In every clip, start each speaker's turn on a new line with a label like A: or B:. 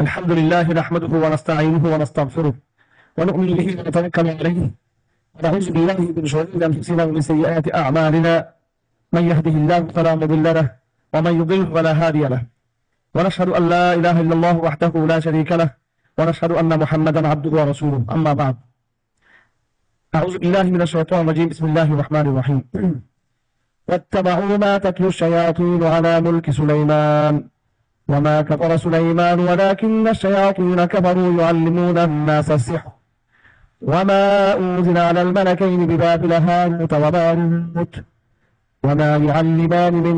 A: الحمد لله نحمده ونستعينه ونستغفره ونؤمن به ونتوكل عليه ونعوذ بالله من شرور انفسنا ومن سيئات اعمالنا من يهده الله فلا مضل له ومن يضلل فلا هادي له ونشهد ان لا اله الا الله وحده لا شريك له ونشهد ان محمدا عبده ورسوله اما بعد. اعوذ بالله من الشيطان الرجيم. بسم الله الرحمن الرحيم. واتبعوا ما تتلو الشياطين على ملك سليمان وما كفر سليمان ولكن الشياطين كفروا يعلمون الناس السحر وما أنزل على الملكين ببابل هاروت وماروت وما يعلمان من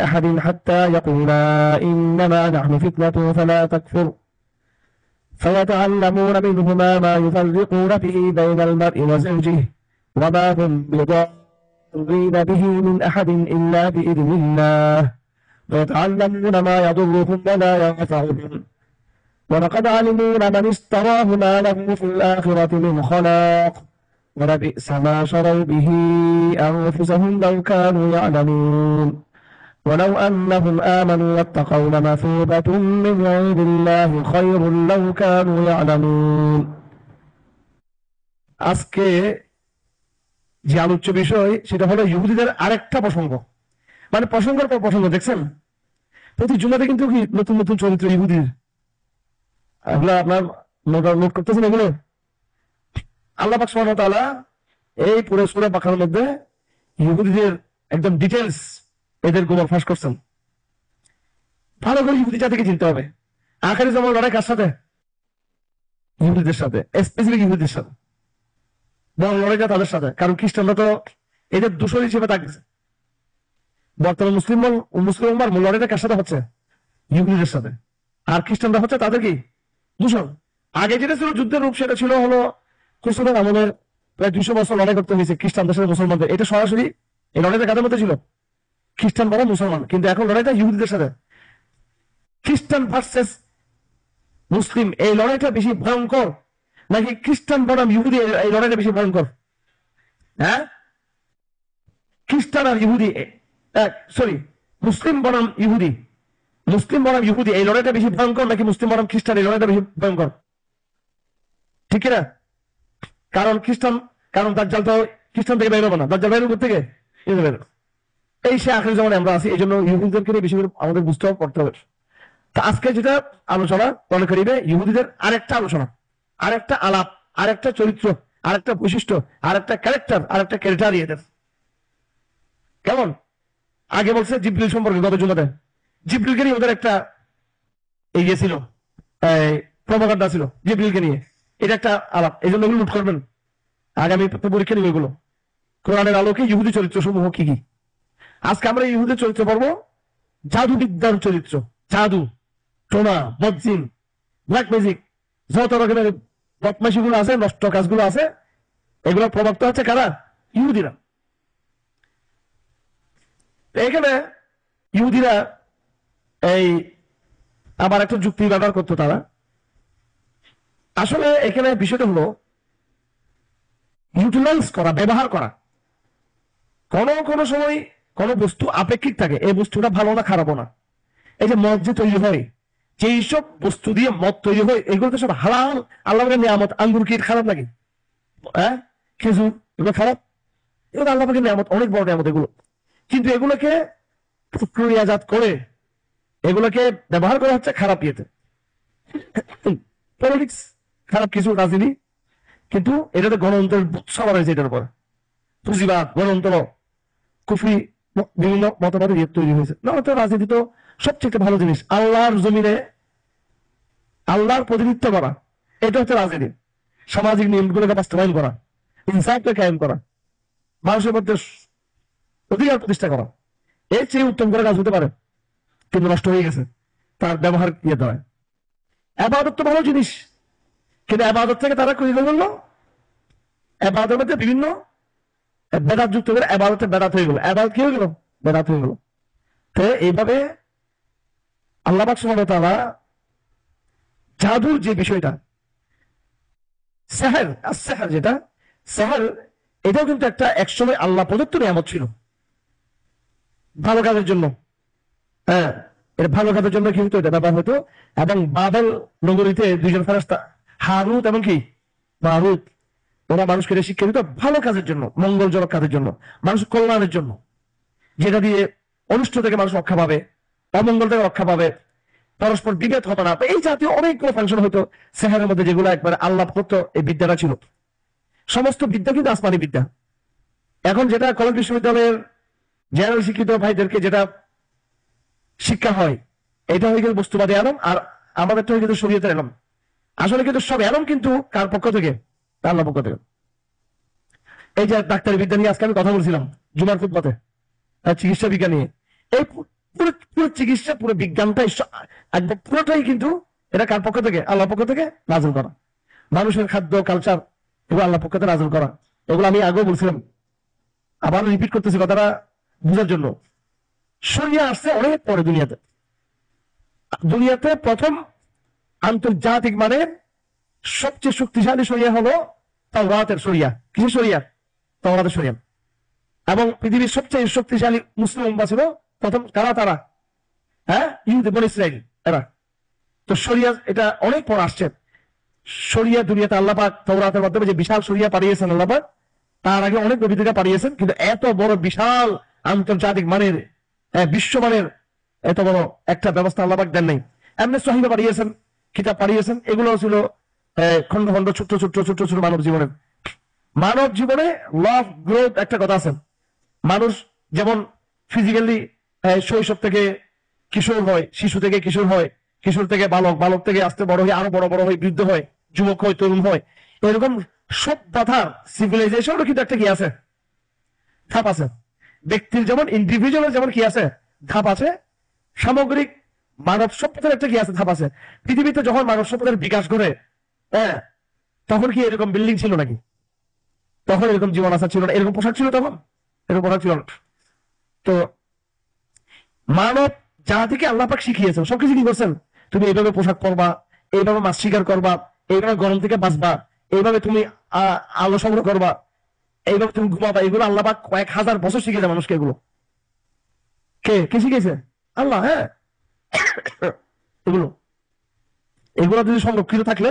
A: أحد حتى يقولا إنما نحن فتنة فلا تكفر فيتعلمون منهما ما يفرقون به بين المرء وزوجه وما هم بضارين به من أحد إلا بإذن الله ويتعلمون ما يضرهم ولا ينفعهم ولقد علموا لمن اشتراه ما له في الآخرة من خلاق ولبئس ما شروا به أنفسهم لو كانوا يعلمون ولو أنهم آمنوا واتقوا لمثوبة من عند الله خير لو كانوا يعلمون. আজকে যে আলোচ্য বিষয় সেটা হলো ইহুদিদের আরেকটা প্রসঙ্গ, মানে প্রসঙ্গের পর প্রসঙ্গ। দেখছেন প্রতি জুমাতে কিন্তু কি নতুন নতুন চরিত্র ইহুদির, এগুলো আপনার নোট করতেছেন। এগুলো আল্লাহ পাক সুবহানাহু ওয়া তাআলা এই পুরো সূরা বাকারার মধ্যে ইহুদিদের একদম ডিটেইলস এদের গোমর ফাঁস করছেন। ভালো করে ইহুদি জাতিকে চিনতে হবে। আখেরি জামার লড়াই কার সাথে? ইহুদিদের সাথে, স্পেসিফিক ইহুদিদের সাথে। বড় লড়াইটা তাদের সাথে, কারণ খ্রিস্টানরা তো এদের দূষণ হিসেবে থাকছে। বর্তমান মুসলিম লড়াইটা কার সাথে হচ্ছে? ইহুদিদের সাথে। আর খ্রিস্টানরা হচ্ছে তাদের কি দূষণ। আগে যেটা ছিল যুদ্ধের রূপ, সেটা ছিল হলো কুসুমের আমলের প্রায় 200 বছর লড়াই করতে হয়েছে খ্রিস্টানদের সাথে মুসলমানদের। এটা সরাসরি এই লড়াইটা কাদের মধ্যে ছিল? খ্রিস্টান বনাম মুসলমান। কিন্তু এখন লড়াইটা ইহুদিদের সাথে, খ্রিস্টান ভার্সেস মুসলিম। এই লড়াইটা বেশি ভয়ঙ্কর নাকি খ্রিস্টান বনাম ইহুদি এই লড়াইটা বেশি ভয়ঙ্কর? হ্যাঁ, খ্রিস্টান আর ইহুদি, সরি, মুসলিম বনাম ইহুদি এই লড়াইটা বেশি ভয়ঙ্কর নাকি মুসলিম বনাম খ্রিস্টান এই লড়াইটা বেশি ভয়ঙ্কর? ঠিক না? কারণ দাজ্জাল তো খ্রিস্টান থেকে বের হবে না, দাজ্জাল বের থেকে এই সে আখেরি জামানে আমরা আছি। এই জন্য ইহুদিদেরকে বেশি করে আমাদের বুঝতে হবে, পড়তে হবে। তা আজকে যেটা আলোচনা মনে করিবে ইহুদিদের আরেকটা আলোচনা, আরেকটা আলাপ, আরেকটা চরিত্র, আরেকটা বৈশিষ্ট্য, আরেকটা ক্যারেক্টার, আরেকটা ক্যারেক্টার এদের কেমন। আগে বলছে জিবরিল সম্পর্কে, গত জুমাতে জিবরিলকে নিয়ে ওদের একটা ইয়ে ছিল, প্রভাকাণ্ডা ছিল জিবরিলকে নিয়ে। এটা একটা আলাপ, এই জন্য নোট করবেন, আগামী পরীক্ষা নিবে এগুলো। কোরআনের আলোকে ইহুদি চরিত্র সমূহ কি কি। আজকে আমরা ইহুদি চরিত্র পড়বো জাদু বিদ্যার চরিত্র। জাদু, টোনা, বদজিন, ব্ল্যাক ম্যাজিক, যত রকমের বদমাশিগুলো আছে, নষ্ট কাজগুলো আছে, এগুলো প্রবক্তা হচ্ছে কারা? ইহুদিরা। এখানে ইহুদিরা এই আবার একটা যুক্তি ব্যবহার করতো তারা। আসলে এখানে বিষয়টা হলো ইউটিলাইজ করা, ব্যবহার করা। কোন সময় কোন বস্তু আপেক্ষিক থাকে, এই বস্তুটা ভালো না খারাপও না। এই যে মদ যে তৈরি হয়, যেই সব বস্তু দিয়ে মদ তৈরি হয়, এগুলো তো সব হালাল, আল্লাহর নিয়ামত। আঙ্গুর কি খারাপ লাগে? হ্যাঁ, খেজুর এগুলো খারাপ? এগুলো আল্লাহর নিয়ামত, অনেক বড় নিয়ামত এগুলো। কিন্তু এগুলোকে প্রক্রিয়াজাত করে এগুলোকে ব্যবহার করা হচ্ছে খারাপ ইয়েতে। পলিটিক্স খারাপ কিছু, রাজনীতি, কিন্তু এটাতে গণতন্ত্রের উৎসব রয়েছে। এটার উপর পুঁজিবাদ, গণতন্ত্র, কুফরি, বিভিন্ন মতবাদের ইয়ে তৈরি হয়েছে। না তো রাজনীতি তো সবচেয়ে ভালো জিনিস। আল্লাহর জমিনে আল্লাহর প্রতিনিধিত্ব করা, এটা হচ্ছে রাজনীতি। সামাজিক নিয়মগুলোকে বাস্তবায়ন করা, ইনসাফকে কায়েম করা, মানুষের মধ্যে অধিকার প্রতিষ্ঠা করা, এর চেয়ে উত্তম করে কাজ হতে পারে, কিন্তু নষ্ট হয়ে গেছে তার ব্যবহার ইয়ে দেওয়া। আবাদত তো ভালো জিনিস, কিন্তু আবাদত থেকে তারা কি করলো? আবাদতের মধ্যে বিভিন্ন বেদাত যুক্ত করে আবাদতে বেদাত হয়ে গেল। আবাদত কি হয়ে গেল? বেদাত হয়ে গেল। তো এইভাবে আল্লাহ পাক সুবহানাহু ওয়া তাআলা জাদুর যে বিষয়টা, সেহর, যেটা সেহর, এটাও কিন্তু একটা একসময় আল্লাহ প্রদত্ত নিয়ামত ছিল ভালো কাজের জন্য। হ্যাঁ, এর ভালো কাজের জন্য কি হতো, এটা ব্যবহার হতো। এবং বাবেল নগরীতে দুইজন ফেরেশতা হারুত এবং কি মারুত, ওরা মানুষকে শিক্ষা দিত ভালো কাজের জন্য, মঙ্গলজনক কাজের জন্য, মানুষের কল্যাণের জন্য, যেটা দিয়ে অনিষ্ট থেকে মানুষ রক্ষা পাবে, অমঙ্গল থেকে রক্ষা পাবে, পরস্পর বিভেদ হবে না। এই জাতীয় অনেকগুলো ফাংশন হতো সেহারের মধ্যে, যেগুলো একবার আল্লাহ প্রদত্ত এই বিদ্যাটা ছিল। সমস্ত বিদ্যা কিন্তু আসমানি বিদ্যা। এখন যেটা কলেজ বিশ্ববিদ্যালয়ের জেনারেল শিক্ষিত ভাইদেরকে যেটা শিক্ষা হয়, এটা হয়ে গেছে বস্তুবাদী আলম, আর আমাদেরটা হয়ে গেছে শরীয়তের আলম। আসলে কিন্তু সব আলম কিন্তু কার পক্ষ থেকে? আল্লাহর পক্ষ থেকে। এই যে ডাক্তারি বিদ্যা নিয়ে আজকে আমি কথা বলছিলাম জুমার খুতবাতে, চিকিৎসা বিজ্ঞান নিয়ে, এই পুরো চিকিৎসা, পুরো বিজ্ঞানটাই একদম পুরোটাই কিন্তু এটা কার পক্ষ থেকে? আল্লাহর পক্ষ থেকে নাযিল করা। মানুষের খাদ্য কালচার এগুলো আল্লাহর পক্ষ থেকে নাযিল করা। এগুলো আমি আগেও বলছিলাম, আবার রিপিট করতেছি কথাটা বোঝার জন্য। শরিয়া আসছে অনেক পরে দুনিয়াতে। দুনিয়াতে প্রথম আন্তর্জাতিক মানে সবচেয়ে শক্তিশালী শরিয়া হলো তাওরাতের শরিয়া। কিসের শরিয়া? তাওরাতের শরিয়া। এবং পৃথিবীর সবচেয়ে শক্তিশালী মুসলিম উম্মাহ ছিল প্রথম কারা? তারা ইহুদি বনী ইসরাইল এরা। তো শরিয়া এটা অনেক পর আসছে। শরিয়া দুনিয়াতে আল্লাহ পাক তাওরাতের মাধ্যমে যে বিশাল শরিয়া পাঠিয়েছেন আল্লাহ পাক, তার আগে অনেক নবী থেকে পাঠিয়েছেন, কিন্তু এত বড় বিশাল আন্তর্জাতিক মানের বিশ্বমানের এত বড় একটা ব্যবস্থা আল্লাহ পাক দেন নাই। এমনি সহিবা পাঠিয়েছেন, কিতাব পাঠিয়েছেন, এগুলো ছিল খন্ড খন্ড ছোট্ট ছোট্ট ছোট্ট ছোট মানব জীবনের। মানব জীবনে লাভ গ্রোথ একটা কথা আছে। মানুষ যেমন ফিজিক্যালি শৈশব থেকে কিশোর হয়, শিশু থেকে কিশোর হয়, কিশোর থেকে বালক, বালক থেকে আস্তে বড় হয়ে আরো বড় বড় হয়ে বৃদ্ধ হয়, যুবক হয়, তরুণ হয়, এরকম সব কথার সিভিলাইজেশনের কিন্তু একটা কি আছে? ধাপ আছে। ব্যক্তির যেমন ইন্ডিভিজুয়ালের যেমন কি আছে? ধাপ আছে। সামগ্রিক মানব সভ্যতার একটা কি আছে? ধাপ আছে। পৃথিবীতে যখন মানব সভ্যতার বিকাশ করে, তখন কি এরকম বিল্ডিং ছিল নাকি? তখন এরকম জীবন আসা ছিল না, এরকম পোশাক ছিল তখন, এরকম পোশাক ছিল না। তো মানব জাতিকে আল্লাহ পাক শিখিয়েছেন, সবকিছু কি করছেন? তুমি এইভাবে পোশাক পরবা, এইভাবে মাছ শিকার করবা, এইভাবে গরম থেকে বাঁচবা, এইভাবে তুমি আলো সংগ্রহ করবা, এইভাবে তুমি ঘুমাবা, এগুলো আল্লাহ পাক কয়েক হাজার বছর শিখিয়েছে মানুষকে। এগুলো কে শিখিয়েছে? আল্লাহ। হ্যাঁ, এগুলো এগুলো যদি সংরক্ষিত থাকলে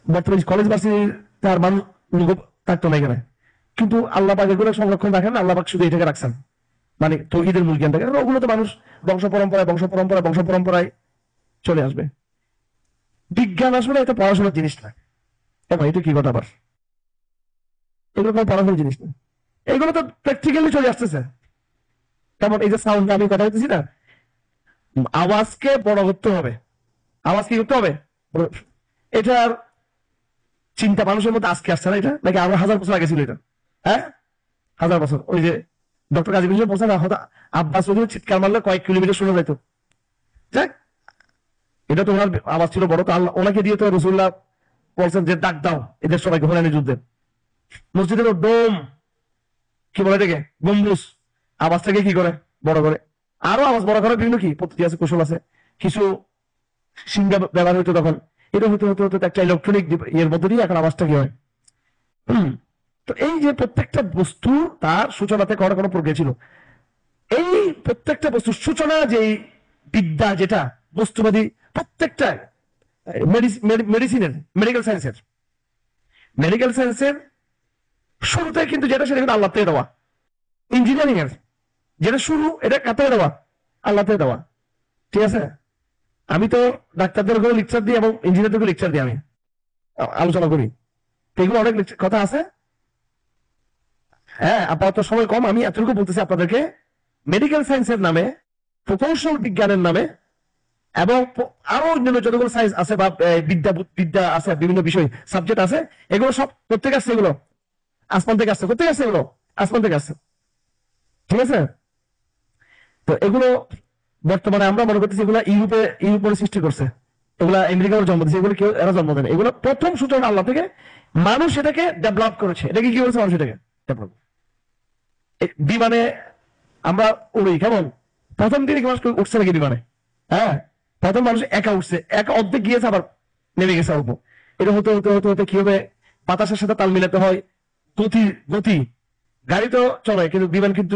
A: বর্তমানে কলেজ ভার্সিটি তার মানুষ থাকতো না এখানে। কিন্তু আল্লাহ পাক এগুলো সংরক্ষণ রাখেন, আল্লাহ পাক শুধু এটাকে রাখছেন, মানে তৌহিদের মূল জ্ঞান থাকে। ওগুলো তো মানুষ বংশ পরম্পরায় চলে আসবে। বিজ্ঞান আসলে এটা পড়াশোনার জিনিস না। এটা কি কথা আবার? এগুলো কোনো পড়াশোনার জিনিস না, এগুলো তো প্র্যাকটিক্যালি চলে আসতেছে। তেমন এই যে সাউন্ড, আমি কথা বলতেছি না, আওয়াজকে বড় করতে হবে। আওয়াজ কি করতে হবে? এটার চিন্তা মানুষের মধ্যে আজকে আসছে না, এটা নাকি আরো 1000 বছর আগে ছিল? এটা 1000 বছর। ওই যে ডক্টর কাজী হোসেন বলছেন আব্বাস চৌধুরী চিৎকার মারলে কয়েক কিলোমিটার শোনা যেত। যাক, এটা তো ওনার আওয়াজ ছিল বড়। তো আল্লাহ ওনাকে দিয়ে তো রসুল্লাহ বলছেন যে ডাক দাও এদের সবাইকে হোনানি যুদ্ধে। মসজিদের ডোম কি বলে এটাকে, গম্বুজ, আওয়াজটাকে কি করে? বড় করে। আরো আওয়াজ বড় করে বিভিন্ন কি পদ্ধতি আছে, কৌশল আছে। কিছু সিঙ্গা ব্যবহার হইতো তখন, এটা হতে হতে হতে একটা ইলেকট্রনিক এর মধ্যে দিয়ে এখন আওয়াজটা কি হয়। তো এই যে প্রত্যেকটা বস্তু তার সূচনাতে কোনো কোনো প্রক্রিয়া ছিল। এই প্রত্যেকটা বস্তুর সূচনা যে বিদ্যা, যেটা বস্তুবাদী, প্রত্যেকটা মেডিসিনের, মেডিকেল সায়েন্সের শুরুতে কিন্তু যেটা, সেটা কিন্তু আল্লাহ থেকে দেওয়া। ইঞ্জিনিয়ারিং এর যেটা শুরু, এটা কাতে দেওয়া? আল্লাহ থেকে দেওয়া। ঠিক আছে, আমি তো ডাক্তারদের লেকচার দিই এবং ইঞ্জিনিয়ারদের লেকচার দিই, আমি আলোচনা করি। এগুলো অনেক কথা আছে। আপাতত সময় কম, আমি এতটুকু বলতেছি আপনাদেরকে। মেডিকেল সায়েন্সের নামে, প্রকৌশল বিজ্ঞানের নামে, এবং আরো অন্যান্য যতগুলো সায়েন্স আছে বা বিদ্যা আছে, বিভিন্ন বিষয় সাবজেক্ট আছে, এগুলো সব প্রত্যেক আসছে, এগুলো আসমান থেকে আসছে। প্রত্যেক আসছে, এগুলো আসমান থেকে আসছে। ঠিক আছে, তো এগুলো বর্তমানে আমরা মনে করতেছি এগুলো ইউরোপের সৃষ্টি করছে, এগুলা আমেরিকার জন্ম দিচ্ছে, এগুলো কেউ এরা জন্ম দেন। এগুলো প্রথম সূচনা আল্লাহ থেকে, মানুষ এটাকে ডেভেলপ করেছে। এটাকে কি করেছে? মানুষ এটাকে ডেভেলপ। বিমানে আমরা উড়ি, কেমন প্রথম দিনে মানুষ উঠছে নাকি বিমানে? প্রথম মানুষ একা উঠছে, একা অর্ধেক গিয়েছে, আবার নেমে গেছে অল্প। এটা হতে হতে হতে হতে কি হবে? বাতাসের সাথে তাল মিলাতে হয়, গতি। গাড়ি তো চলে, কিন্তু বিমান কিন্তু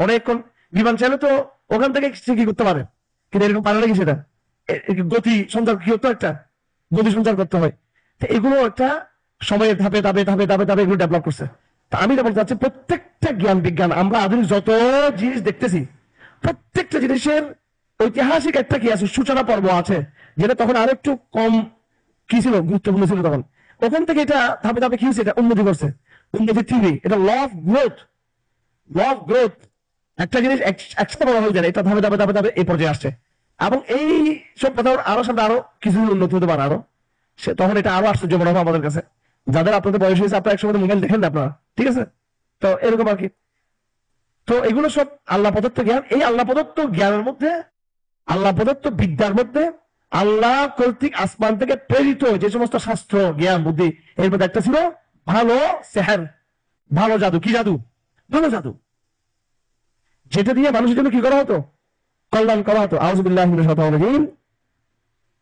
A: অনেকক্ষণ। বিমান চাইলে তো ওখান থেকে কি করতে পারে? কিন্তু এরকম পারে নাকি সেটা? গতি সঞ্চার কি হতো, একটা গতি সঞ্চার করতে হয়। তো এগুলো একটা সময়ের ধাপে ধাপে ধাপে ধাপে ধাপে এগুলো ডেভেলপ করছে। তা আমি এটা বলতে চাচ্ছি, প্রত্যেকটা জ্ঞান বিজ্ঞান আমরা আধুনিক যত জিনিস দেখতেছি, প্রত্যেকটা জিনিসের ঐতিহাসিক একটা কি আছে, সূচনা পর্ব আছে, যেটা তখন আরো একটু কম কি ছিল, গুরুত্বপূর্ণ ছিল তখন। ওখান থেকে এটা ধাপে ধাপে কি হচ্ছে, এটা উন্নতি করছে, উন্নতি থিওরি, এটা law of growth. Law of growth একটা জিনিস একসাথে বলা হয়ে যায়, এটা ধাপে ধাপে ধাপে ধাপে এই পর্যায়ে আসছে। এবং এই সব কথা আরো সামনে আরো কিছু উন্নতি হতে পারে আরো, সে তখন এটা আরো আশ্চর্য মনে হবে আমাদের কাছে। যাদের আপনাদের বয়স হয়েছে, আপনারা একসময় মোবাইল দেখেন না আপনারা, ঠিক আছে? তো এরকম আর কি। তো এগুলো সব আল্লাহ প্রদত্ত জ্ঞান। এই আল্লাহ প্রদত্ত জ্ঞানের মধ্যে, আল্লাহ প্রদত্ত বিদ্যার মধ্যে, আল্লাহ কর্তৃক আসমান থেকে প্রেরিত যে সমস্ত শাস্ত্র জ্ঞান বুদ্ধি, এর মধ্যে একটা ছিল ভালো সেহের, ভালো জাদু। কি জাদু? ভালো জাদু, যেটা দিয়ে মানুষের জন্য কি করা হতো, কল্যাণ করা হতো। আউযুবিল্লাহি মিনাশ শাইতানির রাজিম।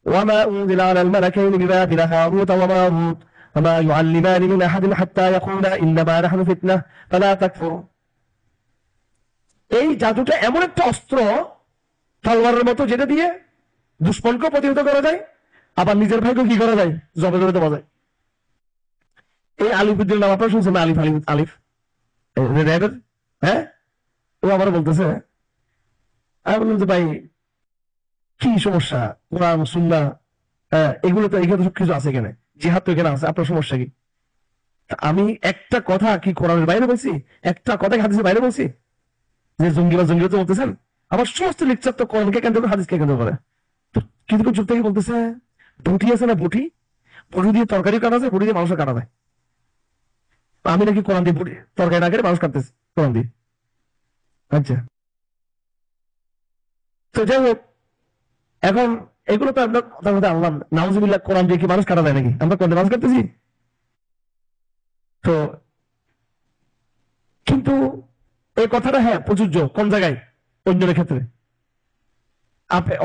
A: ওয়ামা উনজিলা আলাল মালাকাইনি বিবাবিল হারুত ওয়া মারুত ওয়ামা ইউআল্লিমানি মিন আহাদিন হাত্তা ইয়াকুলা ইন্নামা নাহনু ফিতনাহ ফালা তাকফুর। এই জাদুটা এমন একটা অস্ত্র, তলোয়ারের মতো, যেটা দিয়ে দুশ্মনকে প্রতিহত করা যায়, আবার নিজের ভাইকে কি করা যায়, জবে জবে দেওয়া যায়। এই আলিফুদ্দিন নাম আপনারা শুনছেন? আলিফ আলিফ আলিফ র্যাবের, হ্যাঁ? ও আবার বলতেছে, আমি বললাম যে ভাই কি সমস্যা, কোরআন সুন্নাহ এগুলো তো, এখানে সব কিছু আছে, এখানে জিহাদ তো এখানে আছে, আপনার সমস্যা কি? আমি একটা কথা কি কোরআনের বাইরে বলছি? একটা কথা কি হাদিসের বাইরে বলছি? যে জঙ্গিবাদ জঙ্গিবাদ বলতেছেন, আমার সমস্ত লেকচার তো কোরআনকে কেন্দ্র করে, হাদিসকে কেন্দ্র করে। তো কিন্তু চুপ থেকে বলতেছে, বটি আছে না, বটি, বটি দিয়ে তরকারি কাটা যায়, বটি দিয়ে মানুষের কাটা যায়। আমি নাকি কোরআন দিয়ে বটি তরকারি না কেটে মানুষ কাটতেছি কোরআন দিয়ে। আচ্ছা, তো যাই হোক, এখন এগুলো তো আমরা কথা কথা আনলাম, নাউজুবিল্লাহ, কোরআন দিয়ে কি মানুষ কাটা যায় নাকি? আমরা কোরআন দিয়ে মানুষ কাটতেছি। তো কিন্তু এই কথাটা হ্যাঁ প্রযোজ্য কোন জায়গায়, অন্যের ক্ষেত্রে,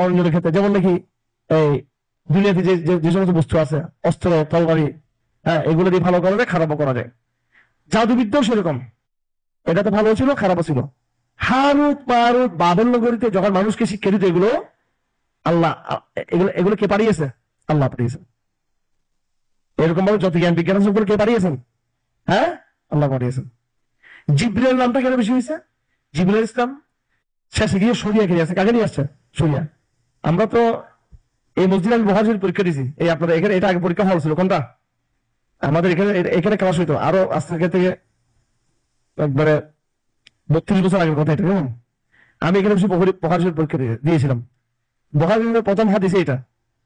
A: অন্যের ক্ষেত্রে, যেমন নাকি এই দুনিয়াতে যে যে সমস্ত বস্তু আছে, অস্ত্র তরবারি, হ্যাঁ, এগুলো দিয়ে ভালো করা যায়, খারাপও করা যায়। জাদুবিদ্যাও সেরকম, এটা তো ভালো ছিল, খারাপও ছিল। হারুত মারুত বাবেল নগরীতে যখন মানুষকে শিক্ষা দিত, এগুলো আল্লাহ, এগুলো এগুলো কে পাঠিয়েছে? আল্লাহ পাঠিয়েছেন। এরকম ভাবে যত জ্ঞান বিজ্ঞান আছে ওগুলো কে পাঠিয়েছেন? হ্যাঁ, আল্লাহ পাঠিয়েছেন। জিব্রাইল নামটা কেন বেশি হয়েছে? জিব্রাইল ইসলাম শেষে গিয়ে সরিয়া কে আছে, কাকে নিয়ে আসছে? সরিয়া। আমরা তো এই মসজিদে আমি বহার পরীক্ষা দিয়েছি, এই আপনাদের এখানে, এটা আগে পরীক্ষা হল ছিল কোনটা, আমাদের এখানে, এখানে ক্লাস হইতো আরো আজ থেকে একবারে 32 বছর আগের কথা এটা, কেমন? আমি এখানে বসে বহার পরীক্ষা দিয়েছিলাম। বহার প্রথম হাদিসে এটা,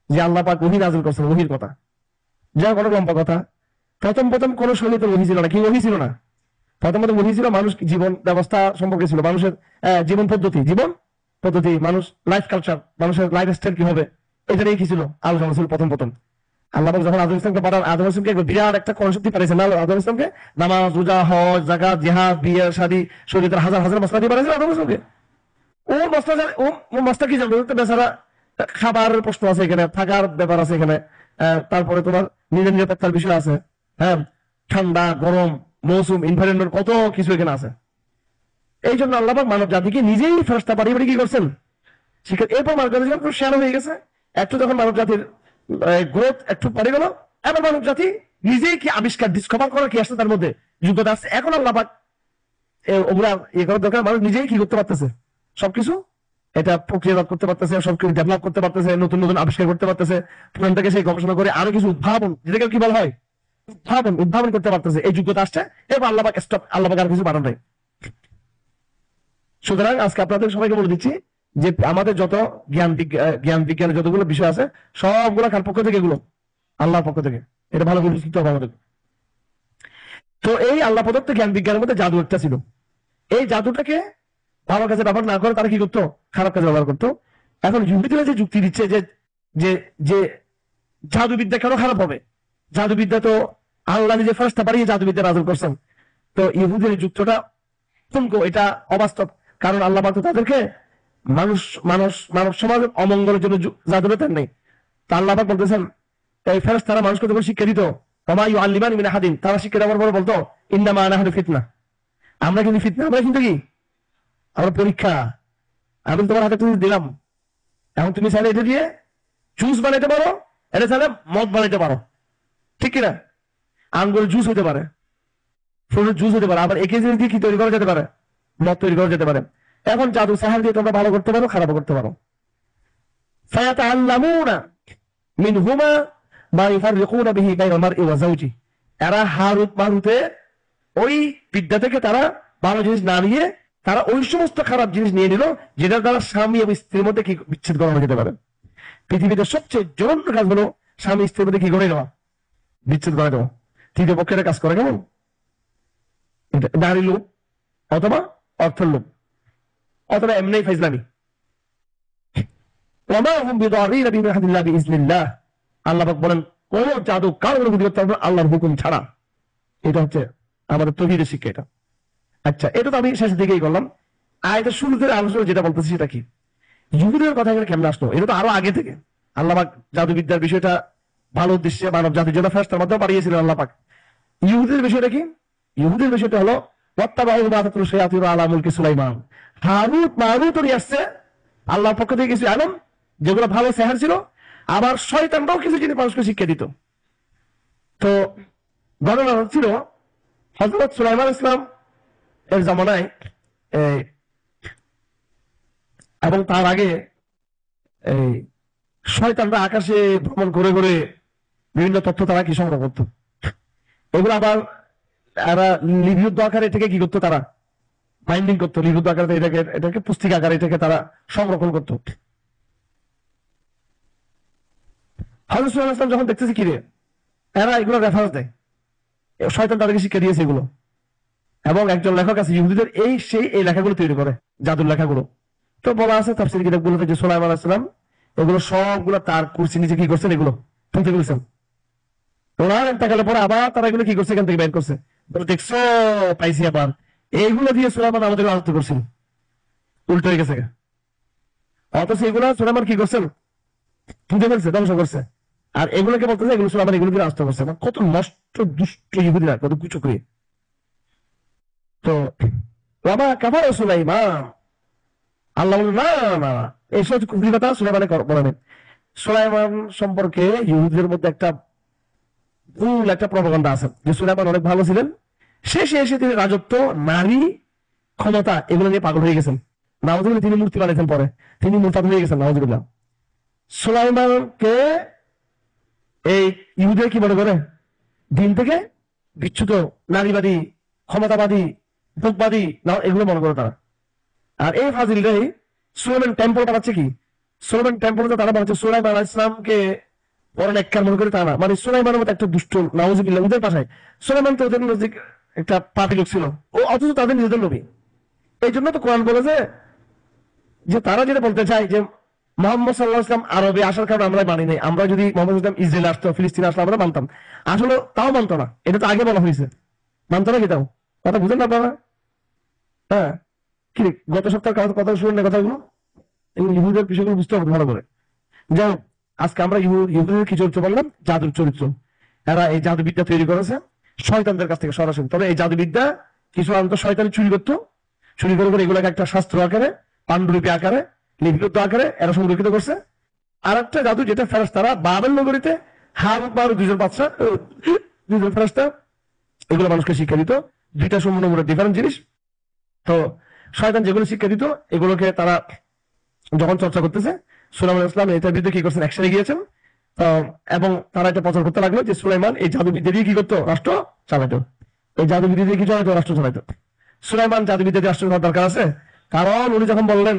A: যে আল্লাহ পাক ওহী নাযিল করছেন, ওহীর কথা। যা কোনো লম্বা কথা, প্রথম প্রথম কোন শৈলীতে ওহী ছিল না। কি ওহী ছিল না? প্রথম প্রথম ওহী ছিল মানুষ জীবন ব্যবস্থা সম্পর্কে, ছিল মানুষের জীবন পদ্ধতি, মানুষ লাইফ কালচার, মানুষের লাইফ স্টাইল কি হবে, এটা নিয়ে কি ছিল আলোচনা ছিল প্রথম প্রথম। আল্লাহ পাক যখন আদম ইসলামকে পাঠান, আদম ইসলামকে বিরাট একটা কর্মশক্তি পাঠিয়েছেন না, আদম ইসলামকে নামাজ, রোজা, হজ, যাকাত, জিহাদ, বিয়ে, শাদী, শরীয়তের হাজার হাজার মসলা দিয়ে পাঠিয়েছেন আদম ইসলামকে। ও মসলা, ও মসলা কি জানতো? বেচারা খাবারের প্রশ্ন আছে এখানে, থাকার ব্যাপার আছে এখানে, তারপরে তোমার নিজের নিরাপত্তার বিষয় আছে, হ্যাঁ, ঠান্ডা গরম মৌসুম এনভায়রনমেন্ট, কত কিছু এখানে আছে। এই জন্য আল্লাহ পাক মানব জাতিকে নিজেই ফেরেশতা পাঠিয়ে পাঠিয়ে কি করছেন, শিক্ষা। এরপর মানব জাতি যখন শেয়ার হয়ে গেছে, একটু যখন মানব জাতির গ্রোথ একটু পড়ে গেল, এবার মানব জাতি নিজেই কি আবিষ্কার, ডিসকভার করার কি আসছে, তার মধ্যে যোগ্যতা আসছে। এখন আল্লাহ পাক ওগুলা ইয়ে করার দরকার, মানুষ নিজেই কি করতে পারতেছে, সবকিছু এটা প্রক্রিয়াজাত করতে পারতেছে, সবকিছু ডেভেলপ করতে পারতেছে, নতুন নতুন আবিষ্কার করতে পারতেছে, পুরানটাকে সেই গবেষণা করে আরো কিছু উদ্ভাবন, যেটাকে কি বলা হয়, উদ্ভাবন করতে পারতেছে, এই যোগ্যতা আসছে। এবার আল্লাহ পাক স্টপ, আল্লাহ পাক আর কিছু বাড়ান নাই। সুতরাং আজকে আপনাদের সবাইকে বলে দিচ্ছি যে আমাদের যত জ্ঞান বিজ্ঞানের যতগুলো বিষয় আছে, সবগুলো কার পক্ষ থেকে? এগুলো আল্লাহর পক্ষ থেকে। এটা ভালো করে বুঝতে হবে আমাদের। তো এই আল্লাহ প্রদত্ত জ্ঞান বিজ্ঞানের মধ্যে জাদু একটা ছিল। এই জাদুটাকে ভালো কাজে ব্যবহার না করে তারা কি করতো, খারাপ কাজে ব্যবহার করতো। এখন ইহুদিরা যে যুক্তি দিচ্ছে যে যে যে জাদুবিদ্যা কেন খারাপ হবে, জাদুবিদ্যা তো আল্লাহ নিজে ফেরেশতা পাঠিয়ে জাদুবিদ্যা নাযিল করছেন। তো ইহুদির যুক্তিটা এটা অবাস্তব, কারণ আল্লাহ পাক তাদেরকে মানব সমাজের অমঙ্গলের জন্য জাদু দেন নেই। তা আল্লাহ পাক বলতেছেন, এই ফেরেশতারা মানুষকে যখন শিক্ষা দিত, ওমা ইউআল্লিমানি মিন আহাদিন, তারা শিক্ষা দেওয়ার পরে বলতো, ইন্নামা নাহনু ফিতনা, আমরা কিন্তু ফিতনা, আমরা কিন্তু কি, আমরা পরীক্ষা। আমি তোমার হাতে তুমি দিলাম এখন তুমি চাইলে এটা দিয়ে জুস বানাইতে পারো, এটা চাইলে মদ বানাইতে পারো, ঠিক কিনা? আঙ্গুরের জুস হতে পারে, ফ্রুটের জুস হতে পারে, আবার একে জিনিস দিয়ে কি তৈরি করা যেতে পারে? মদ তৈরি করা যেতে পারে। এখন জাদু সাহার দিয়ে তোমরা ভালো করতে পারো, খারাপ করতে পারো। ফায়াতাআল্লামুনা মিনহুমা মা ইফাররিকুনা বিহি বাইনাল মারই ওয়া যাওজি। এরা হারুত মারুতে ওই বিদ্যা থেকে তারা ভালো জিনিস না নিয়ে তারা ওই সমস্ত খারাপ জিনিস নিয়ে নিল যেটার দ্বারা স্বামী এবং স্ত্রীর মধ্যে কি বিচ্ছেদ করানো যেতে পারে। পৃথিবীতে সবচেয়ে জঘন্য কাজ হলো স্বামী স্ত্রীর মধ্যে কি করে নেওয়া, বিচ্ছেদ করে দেওয়া। তৃতীয় পক্ষের কাজ করে কেমন? নারী লোক অথবা অর্থের লোক অথবা এমনি ফাইজলামি। আল্লাহ পাক বলেন কোন জাদু কারোর উপর করতে পারবে আল্লাহর হুকুম ছাড়া। এটা হচ্ছে আমাদের তৌহিদের শিক্ষা। এটা আচ্ছা, এটা তো আমি শেষের দিকেই করলাম। আয়াতের শুরুতে আলোচনা যেটা বলতেছি সেটা কি? ইহুদিদের কথা এখানে কেমন আসলো? এটা তো আরো আগে থেকে আল্লাহ পাক জাদুবিদ্যার বিষয়টা ভালো উদ্দেশ্যে মানব জাতির জন্য ফেরেশতার মাধ্যমে পাঠিয়েছিলেন আল্লাহ পাক। ইহুদিদের বিষয়টা কি? ইহুদিদের বিষয়টা হলো আলা মুলকি সুলাইমান। হারুত মারুত নিয়ে আসছে আল্লাহর পক্ষ থেকে কিছু আলম যেগুলো ভালো সেহার ছিল, আবার শয়তানরাও কিছু জিনিস মানুষকে শিক্ষা দিত। তো ঘটনা ছিল হযরত সুলাইমান ইসলাম এর জামানায় এবং তার আগে এই শয়তানরা আকাশে ভ্রমণ করে করে বিভিন্ন তথ্য তারা কি সংগ্রহ করতো। এগুলো আবার এরা লিপিবদ্ধ আকারে এটাকে কি করতো, তারা বাইন্ডিং করতো লিপিবদ্ধ আকারে, এটাকে পুস্তিকা আকারে এটাকে তারা সংরক্ষণ করতো। হযরত সুলাইমান ইসলাম যখন দেখতেছে কি রে এরা এগুলো রেফারেন্স দেয়, শয়তান তাদেরকে শিক্ষা দিয়েছে এগুলো, এবং একজন লেখক আছে ইহুদিদের এই লেখাগুলো তৈরি করে, জাদুর লেখাগুলো। তো বলা আছে তাফসীর কিতাবগুলোতে যে সুলাইমান আলাইহিস সালাম এগুলো সবগুলো তার কুরসি নিচে কি করছেন, এগুলো পুঁতে ফেলেছেন। ওনার ইন্তেকালের পরে আবার তারা এগুলো কি করছে, এখান থেকে বের করছে, দেখছো পাইছি আবার এইগুলো দিয়ে সুলাইমান আমাদের রাজত্ব করছেন, উল্টো হয়ে গেছে। অথচ এগুলো সুলাইমান কি করছেন, পুঁতে ফেলছে, ধ্বংস করছে। আর এগুলোকে বলতেছে এগুলো সুলাইমান এগুলো দিয়ে রাজত্ব করছে। কত নষ্ট দুষ্ট ইহুদিরা, কত কুচক্রী। তো বাবা কাফার সুলাইমান, আল্লাহ বলেন না না এইসব কুফরি কথা সুলাইমানে বলেন। সুলাইমান সম্পর্কে ইহুদিদের মধ্যে একটা ভুল একটা প্রপাগান্ডা আছে যে সুলাইমান অনেক ভালো ছিলেন, শেষে এসে তিনি রাজত্ব, নারী, ক্ষমতা এগুলো নিয়ে পাগল হয়ে গেছেন। নাউজুবিল্লাহ, তিনি মূর্তি বানাইছেন, পরে তিনি মুরতাদ হয়ে গেছেন। নাউজুবিল্লাহ। সুলাইমানকে এই ইহুদিরা কি মনে করে, দিন থেকে বিচ্যুত, নারীবাদী, ক্ষমতাবাদী, ভোগবাদী এগুলো মনে করে তারা। আর এই ফাজিলরাই সুলাইমান টেম্পল বানাচ্ছে কি, সুলাইমান টেম্পলটা তারা বানাচ্ছে সুলাইমান আলাইহিস সালামকে বড় নেককার মনে করে তা না, মানে সুলাইমানের মতো একটা দুষ্ট, নাউজুবিল্লাহ, ওদের ভাষায় সুলাইমান তো ওদের নজিক একটা পাপী লোক ছিল, ও অথচ তাদের নিজেদের নবী। এই জন্য তো কোরআন বলেছে যে তারা যেটা বলতে চায় যে মুহাম্মদ সাল্লাল্লাহু আলাইহি ওয়াসাল্লাম আরবে আসার কারণে আমরা মানি নাই, আমরা যদি মুহাম্মদ সাল্লাল্লাহু আলাইহি ওয়াসাল্লাম ইসরায়েল আসতো, ফিলিস্তিনে আসতো আমরা মানতাম। আসলে তাও মানতো না, এটা তো আগে বলা হয়েছে, মানতো না কি? তাও কথা বুঝেন না আপনারা? হ্যাঁ, কি গত সপ্তাহের কথা শুনেন না কথাগুলো, এগুলো ইহুদের বিষয়গুলো বুঝতে হবে ভালো করে। যাই হোক, আজকে আমরা ইহুদের কি চরিত্র বললাম, জাদুর চরিত্র। এরা এই জাদুবিদ্যা তৈরি করেছে শয়তানদের কাছ থেকে সরাসরি। তবে এই জাদুবিদ্যা কিছু আন্ত শয়তানি চুরি করতো, চুরি করে করে এগুলোকে একটা শাস্ত্র আকারে, পাণ্ডুলিপি আকারে, লিপিবদ্ধ আকারে এরা সংরক্ষিত করছে। আর একটা জাদু যেটা ফেরেশতারা বাবেল নগরীতে হারুত মারুত দুজন ফেরেশতা এগুলো মানুষকে শিক্ষা দিত। দুইটা সম্পূর্ণ ডিফারেন্ট জিনিস। তো শয়তান যেগুলো শিক্ষা দিত এগুলোকে তারা যখন চর্চা করতেছে, সুলাইমান ইসলাম এটার বিরুদ্ধে কি করছেন, একসাথে গিয়েছেন। এবং তারা এটা প্রচার করতে লাগলো যে সুলাইমান এই জাদুবিদ্যা দিয়ে কি করতো, রাষ্ট্র চালাইতো। এই জাদুবিদ্যা দিয়ে কি চালাইতো, রাষ্ট্র চালাইতো। সুলাইমান জাদুবিদ্যা দিয়ে রাষ্ট্র চালানোর দরকার আছে, কারণ উনি যখন বললেন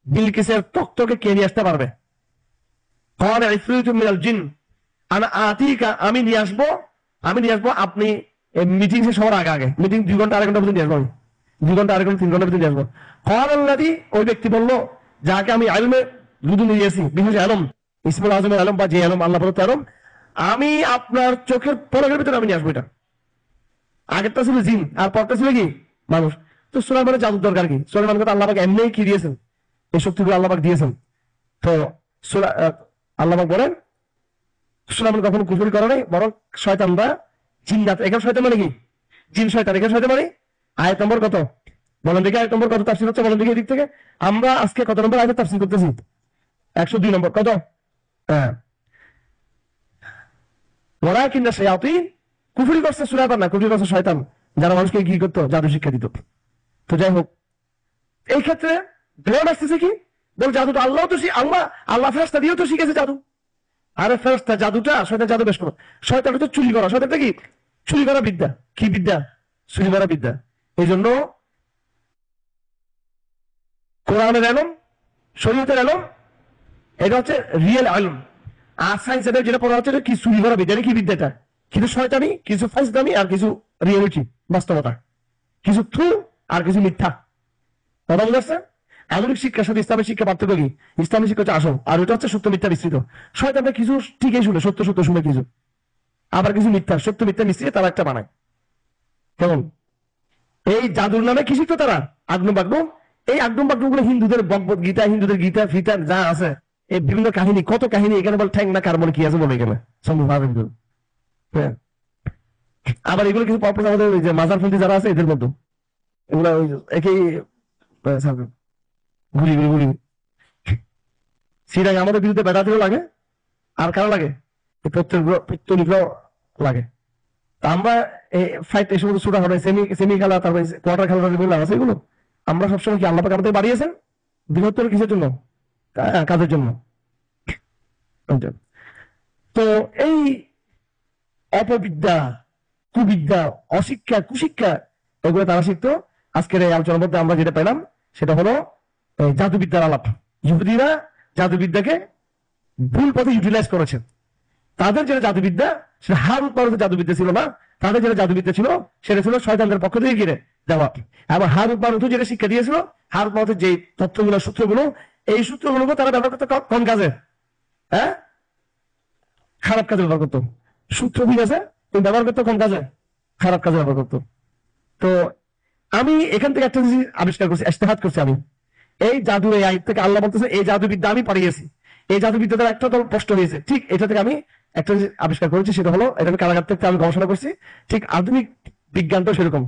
A: বিলকিসের তক্তকে কে নিয়ে আসতে পারবে, আমি নিয়ে আসবো, আপনি মিটিং শেষ হওয়ার আগে আগে, মিটিং 2 ঘন্টা 2.5 ঘন্টা পর্যন্ত নিয়ে আসবো, 2 ঘন্টা 2.5 ঘন্টা 3 ঘন্টা পর্যন্ত নিয়ে আসবো। ওই ব্যক্তি বললো যাকে আমি আলমে দুদু নিয়েছি, বিশেষ আলম, ইসমুল আজমের আলম বা যে আলম, আল্লাহ বলতে আলম, আমি আপনার চোখের পলকের ভিতরে আমি নিয়ে আসবো। এটা আগেরটা ছিল জিন আর পরটা ছিল কি মানুষ। তো সুলাইমানের জাদুর দরকার কি? সুলাইমানকে আল্লাহ পাক এমনি কি দিয়েছেন, এই শক্তিগুলো আল্লাহ পাক দিয়েছেন। তো আল্লাহ পাক বলেন সুলাইমান কখনো কুফরি করে নাই, বরং শয়তানরা জিন্নাত, এখানে শয়তান মানে কি, জিন শয়তান, এখানে শয়তান মানে আয়াত নম্বর কত বলেন দেখি, আয়াত নম্বর কত তাফসীর হচ্ছে বলেন দেখি এদিক থেকে। আমরা আজকে কত নম্বর আয়াতে তাফসীর করতেছি? 102 নম্বর কত? হ্যাঁ, ওয়ালাকিন্না শায়াতিন, কুফরি করছে শয়তান না, কুফরি করছে শয়তান, যারা মানুষকে কি করতো? জাদু শিক্ষা দিত। তো যাই হোক, এই ক্ষেত্রে ব্লেম আসতেছে কি? বল জাদুটা আল্লাহ তো আল্লাহ আল্লাহ ফেরেশতা দিয়েও তো শিখেছে জাদু। আরে ফেরেশতা জাদুটা, শয়তান জাদু বেশ করো। শয়তান তো চুরি করা, শয়তানটা কি? চুরি করা বিদ্যা। কি বিদ্যা? চুরি করা বিদ্যা। এই জন্য কোরআনের এলম, শরীয়তের এলম, এটা হচ্ছে রিয়েল এলম। আর সায়েন্স এটা যেটা পড়া হচ্ছে কি? চুরি করা বিদ্যা। কি বিদ্যাটা? কিছু শয়তানি, কিছু ফাইজদামি, আর কিছু রিয়েলিটি, বাস্তবতা। কিছু ট্রু আর কিছু মিথ্যা। কথা বুঝতে? আধুনিক শিক্ষার সাথে ইসলামের শিক্ষা পার্থক্য কি? ইসলামের শিক্ষা হচ্ছে আসল, আর এটা হচ্ছে সত্য মিথ্যা মিশ্রিত। শয়তানটা কিছু ঠিকই শুনে, সত্য সত্য শুনে কিছু, আবার কিছু মিথ্যা, সত্য মিথ্যা মিশ্রিয়ে তারা একটা বানায়। কেমন? এই জাদুর নামে কি শিখতো তারা? আগনম বাগনম। এই আগনম বাগনম গুলো হিন্দুদের ভগবত গীতা, হিন্দুদের গীতা ফিতার যা আছে, এই বিভিন্ন কাহিনী, কত কাহিনী এখানে বল, ঠ্যাং না কার মনে কি আছে বলে এখানে সম্ভব ভাবে। হ্যাঁ, আবার এগুলো কিছু পাওয়া আমাদের ওই যে মাজার ফন্দি যারা আছে এদের মধ্যে, এগুলা ওই একই ঘুরি ঘুরি ঘুরি। সেটাই আমাদের বিরুদ্ধে বেড়াতেও লাগে, আর কারো লাগে? প্রত্যেকগুলো লাগে। তা আমরা এই ফাইট, এই সমস্ত ছোট খেলা, সেমি সেমি খেলা, তারপরে কোয়ার্টার খেলা যেগুলো আছে, এগুলো আমরা সবসময় কি আল্লাহ পাক আমাদের বাড়িয়েছেন? বৃহত্তর কিসের জন্য? কাজের জন্য। তো এই অপবিদ্যা, কুবিদ্যা, অশিক্ষা, কুশিক্ষা, এগুলো তারা শিখতো। আজকের এই আলোচনার মধ্যে আমরা যেটা পেলাম সেটা হলো জাদুবিদ্যার আলাপ। ইহুদিরা জাদুবিদ্যাকে ভুল পথে ইউটিলাইজ করেছে। তাদের যেটা জাদুবিদ্যা, সেটা হারুত মারুতের জাদুবিদ্যা ছিল না। তাদের যেটা জাদুবিদ্যা ছিল সেটা ছিল শয়তানদের পক্ষ থেকে ঘিরে দেওয়া। এবং হারুত মারুত যেটা শিক্ষা দিয়েছিল, হারুত মারুতের যে তথ্যগুলো, সূত্রগুলো, এই সূত্রগুলোকে তারা ব্যবহার করতো কোন কাজে? হ্যাঁ, খারাপ কাজে ব্যবহার করতো। সূত্র ঠিক আছে, তুমি ব্যবহার করতো কোন কাজে? খারাপ কাজে ব্যবহার করতো। তো আমি এখান থেকে একটা জিনিস আবিষ্কার করছি, ইজতিহাদ করছি আমি। এই জাদু, এই আয়াত থেকে আল্লাহ বলতেছে এই জাদুবিদ্যা আমি পাঠিয়েছি। এই জাদুবিদ্যা দ্বারা একটা দল কষ্ট হয়েছে, ঠিক এটা থেকে আমি একটা জিনিস আবিষ্কার করেছি। সেটা হলো, এটা আমি কারাগার থেকে আমি গবেষণা করছি। ঠিক আধুনিক বিজ্ঞানটাও সেরকম।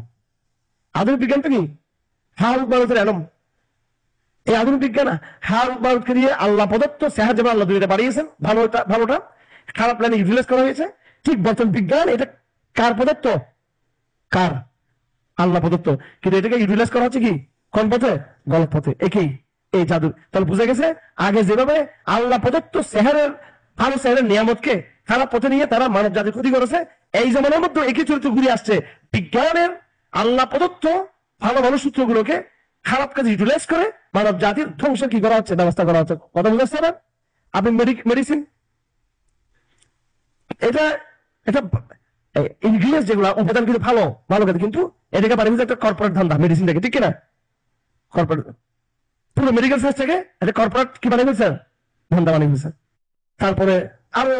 A: আধুনিক বিজ্ঞানটা কি? হারুত মারুতের এলম। এই আধুনিক বিজ্ঞান হারুত মারুতকে দিয়ে আল্লাহ প্রদত্ত সেহার যেমন আল্লাহ দুইটা বাড়িয়েছেন, ভালোটা ভালোটা খারাপ প্ল্যানে ইউটিলাইজ করা হয়েছে। ঠিক বর্তমান বিজ্ঞান এটা কার প্রদত্ত? কার? আল্লাহ প্রদত্ত। কিন্তু এটাকে ইউটিলাইজ করা হচ্ছে কি? কোন পথে? গলত পথে। একই এই জাদু। তাহলে বুঝে গেছে, আগে যেভাবে আল্লাহ প্রদত্ত সেহারের, ভালো সেহারের নিয়ামতকে খারাপ পথে নিয়ে তারা মানব জাতির ক্ষতি করেছে, এই জমানার মধ্যে একই চরিত্র ঘুরে আসছে। বিজ্ঞানের আল্লাহ প্রদত্ত ভালো ভালো সূত্রগুলোকে খারাপ কাজে ইউটিলাইজ করে মানব জাতির ধ্বংস কি করা হচ্ছে? ব্যবস্থা করা হচ্ছে। কথা বুঝতে না? আপনি মেডিসিন, এটা এটা ইনগ্রিডিয়েন্টস যেগুলো উপাদান কিন্তু ভালো ভালো কাজ, কিন্তু এটাকে বানিয়ে একটা কর্পোরেট ধান্দা মেডিসিন থেকে, ঠিক কিনা? কর্পোরেট, পুরো মেডিকেল সায়েন্স থেকে একটা কর্পোরেট কি বানিয়ে ফেলছে? ধান্দা বানিয়ে ফেলছে। তারপরে আরো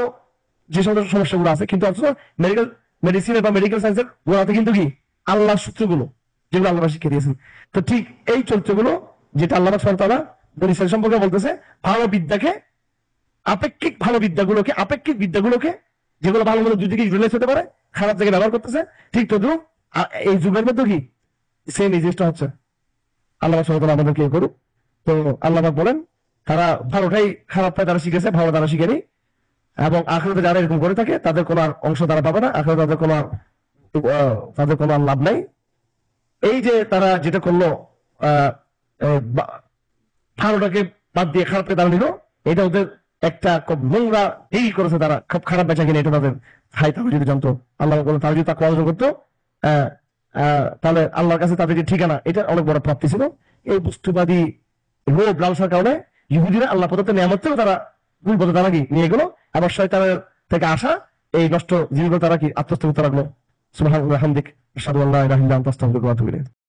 A: যে সমস্ত সমস্যাগুলো আছে, কিন্তু অথচ মেডিকেল মেডিসিন বা মেডিকেল সায়েন্সের গোড়াতে কিন্তু কি? আল্লাহর সূত্রগুলো, যেগুলো আল্লাহ শিখিয়ে দিয়েছেন। তো ঠিক এই চরিত্রগুলো যেটা আল্লাহ সুবহানাহু ওয়া তাআলা মেডিসিন সম্পর্কে বলতেছে, ভালো বিদ্যাকে, আপেক্ষিক বিদ্যাগুলোকে, যেগুলো ভালো ভালো দুই দিকে ইউটিলাইজ হতে পারে, খারাপ জায়গায় ব্যবহার করতেছে। ঠিক তদ্রুপ এই যুগের মধ্যে কি সেম এই জিনিসটা হচ্ছে। আল্লাহ সুবহানাহু ওয়া তাআলা আমাদেরকে করুক। তো আল্লাহ পাক বলেন, তারা ভালোটাই খারাপটাই তারা শিখেছে, ভালো তারা শিখেনি। এবং আখিরাতে যারা এরকম করে থাকে তাদের কোনো অংশ তারা পাবে না, আখিরাতে তাদের কোনো লাভ নাই। এই যে তারা যেটা করলো, ভালোটাকে বাদ দিয়ে খারাপকে তারা নিল, এটা ওদের একটা খুব নোংরা ডিল করেছে। তারা খুব খারাপ বেচা কিনে, এটা তাদের ভাই তারা যদি জানতো, আল্লাহ বলেন তারা যদি তাকওয়া অর্জন করতো, তাহলে আল্লাহর কাছে তাদের যে ঠিকানা, এটা অনেক বড় প্রাপ্তি ছিল। এই বস্তুবাদী লোভ লালসার কারণে ইহুদিরা আল্লাহ প্রদত্ত নিয়ামতকেও তারা ভুল পথে তারা কি নিয়ে গেল। আবার শয়তানের থেকে আসা এই নষ্ট জিনিসগুলো তারা কি আত্মস্থ করতে লাগলো। সুবহানাল্লাহ, হামদিক, আশহাদু আল্লা ইলাহা ইল্লা আনতা, আস্তাগফিরুকা ওয়া আতুবু ইলাইক।